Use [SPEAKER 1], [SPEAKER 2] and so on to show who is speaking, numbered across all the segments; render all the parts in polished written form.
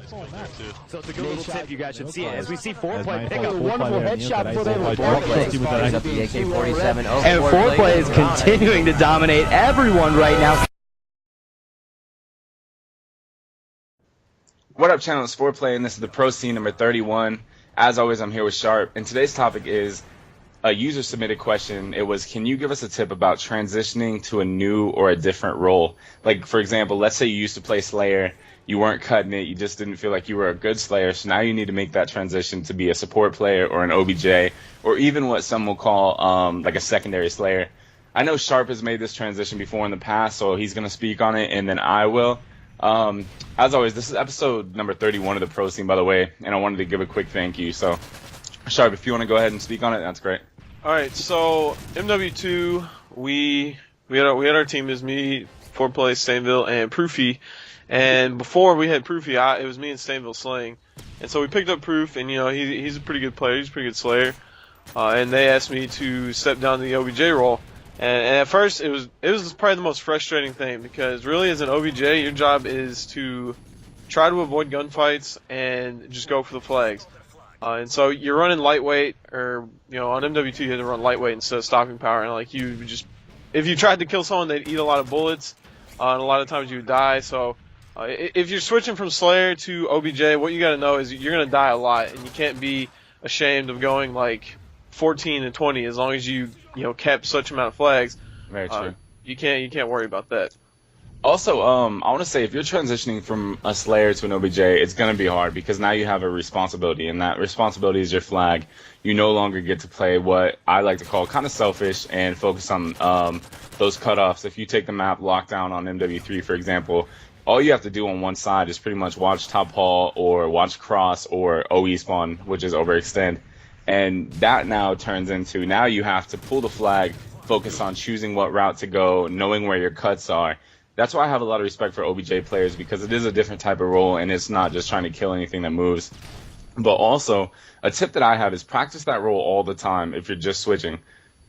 [SPEAKER 1] So it's a good little tip you guys should see. As we see FoRePLayy pick up
[SPEAKER 2] a wonderful headshot before they were
[SPEAKER 1] AK-47. And FoRePLayy is continuing to dominate everyone right now.
[SPEAKER 3] What up, channel? It's FoRePLayy, and this is the Pro Scene number 31. As always, I'm here with Sharp, and today's topic is a user-submitted question. It was, can you give us a tip about transitioning to a new or a different role? Like, for example, let's say you used to play Slayer, you weren't cutting it, you just didn't feel like you were a good Slayer, so now you need to make that transition to be a support player or an OBJ, or even what some will call like a secondary Slayer. I know Sharp has made this transition before in the past, so he's going to speak on it, and then I will. As always, this is episode number 31 of the Pro Scene, by the way, and I wanted to give a quick thank you. So, Sharp, if you want to go ahead and speak on it, that's great.
[SPEAKER 4] All right, so MW2, we had our team. It was me, FoRePLayy, Stainville, and Proofy. And before we had Proofy, it was me and Stainville slaying. And so we picked up Proof, and he's a pretty good player. He's a pretty good Slayer. And they asked me to step down to the OBJ role. And at first, it was probably the most frustrating thing, because really as an OBJ, your job is to try to avoid gunfights and just go for the flags. And so you're running lightweight, or on MW2 you had to run lightweight instead of stopping power. And like if you tried to kill someone, they'd eat a lot of bullets, and a lot of times you would die. So if you're switching from Slayer to OBJ, what you got to know is you're gonna die a lot, and you can't be ashamed of going like 14 and 20 as long as you kept such amount of flags.
[SPEAKER 3] Very true.
[SPEAKER 4] You can't worry about that.
[SPEAKER 3] Also, I want to say, if you're transitioning from a Slayer to an OBJ, it's going to be hard, because now you have a responsibility, and that responsibility is your flag. You no longer get to play what I like to call kind of selfish and focus on those cutoffs. If you take the map lockdown on MW3, for example, all you have to do on one side is pretty much watch top hall or watch cross or OE spawn, which is overextend. And that now turns into, now you have to pull the flag, focus on choosing what route to go, knowing where your cuts are. That's why I have a lot of respect for OBJ players, because it is a different type of role, and it's not just trying to kill anything that moves. But also, a tip that I have is practice that role all the time if you're just switching.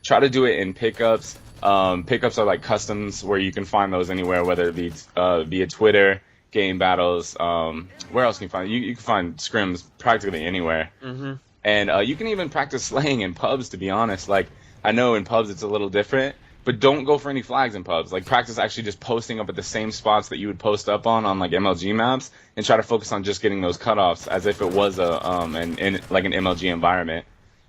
[SPEAKER 3] Try to do it in pickups. Pickups are like customs, where you can find those anywhere, whether it be via Twitter, game battles. Where else can you find it? You can find scrims practically anywhere. Mm-hmm. And you can even practice slaying in pubs, to be honest. Like, I know in pubs it's a little different, but don't go for any flags in pubs. Like, practice actually just posting up at the same spots that you would post up on like MLG maps, and try to focus on just getting those cutoffs as if it was like an MLG environment.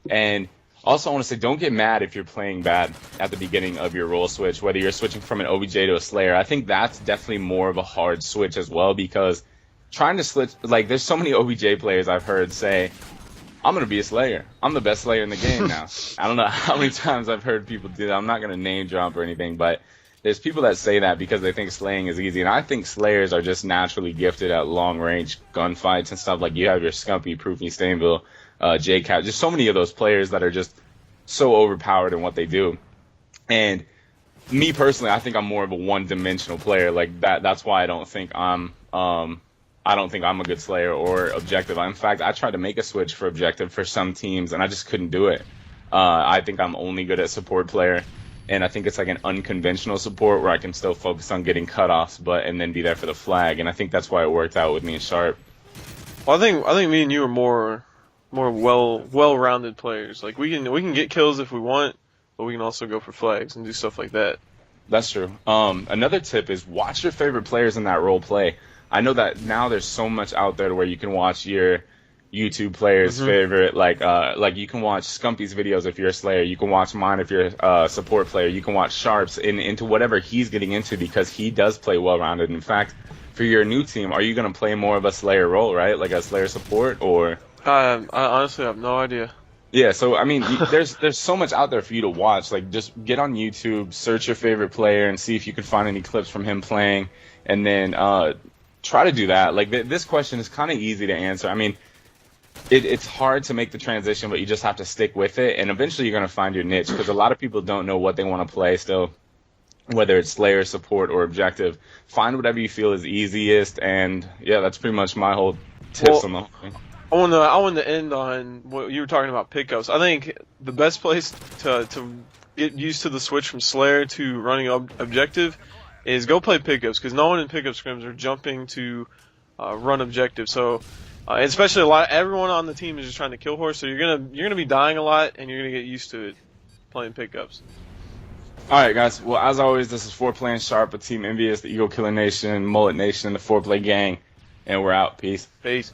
[SPEAKER 3] And also, I want to say, don't get mad if you're playing bad at the beginning of your role switch, whether you're switching from an OBJ to a Slayer. I think that's definitely more of a hard switch as well, because trying to switch, like, there's so many OBJ players I've heard say, I'm going to be a Slayer. I'm the best Slayer in the game now. I don't know how many times I've heard people do that. I'm not going to name drop or anything, but there's people that say that because they think slaying is easy. And I think Slayers are just naturally gifted at long-range gunfights and stuff. Like, you have your Scumpy, Proofy, Stainville, J-Cat, just so many of those players that are just so overpowered in what they do. And me personally, I think I'm more of a one-dimensional player. Like, that's why I don't think I'm a good Slayer or objective. In fact, I tried to make a switch for objective for some teams, and I just couldn't do it. I think I'm only good at support player, and I think it's like an unconventional support where I can still focus on getting cutoffs, and then be there for the flag. And I think that's why it worked out with me and Sharp.
[SPEAKER 4] Well, I think me and you are more well-rounded players. Like, we can get kills if we want, but we can also go for flags and do stuff like that.
[SPEAKER 3] That's true. Another tip is watch your favorite players in that role play. I know that now there's so much out there where you can watch your YouTube players' favorite, like you can watch Scumpy's videos if you're a Slayer, you can watch mine if you're a support player, you can watch Sharp's into whatever he's getting into, because he does play well-rounded. In fact, for your new team, are you going to play more of a Slayer role, right? Like a Slayer support, or?
[SPEAKER 4] I honestly have no idea.
[SPEAKER 3] Yeah, so I mean, there's so much out there for you to watch. Like, just get on YouTube, search your favorite player, and see if you can find any clips from him playing, and then try to do that. Like, this question is kind of easy to answer. I mean, it's hard to make the transition, but you just have to stick with it, and eventually you're going to find your niche, because a lot of people don't know what they want to play still, whether it's Slayer, support, or objective. Find whatever you feel is easiest, and yeah, that's pretty much my whole tips on the whole thing.
[SPEAKER 4] I want to end on what you were talking about, pickups. I think the best place to get used to the switch from Slayer to running objective is go play pickups, because no one in pickup scrims are jumping to run objective. So, especially everyone on the team is just trying to kill horse. So you're gonna be dying a lot, and you're gonna get used to it playing pickups.
[SPEAKER 3] All right, guys. Well, as always, this is FoRePLayy and Sharp, a Team Envious, the Eagle Killer Nation, Mullet Nation, and the FoRePLayy gang, and we're out. Peace.
[SPEAKER 4] Peace.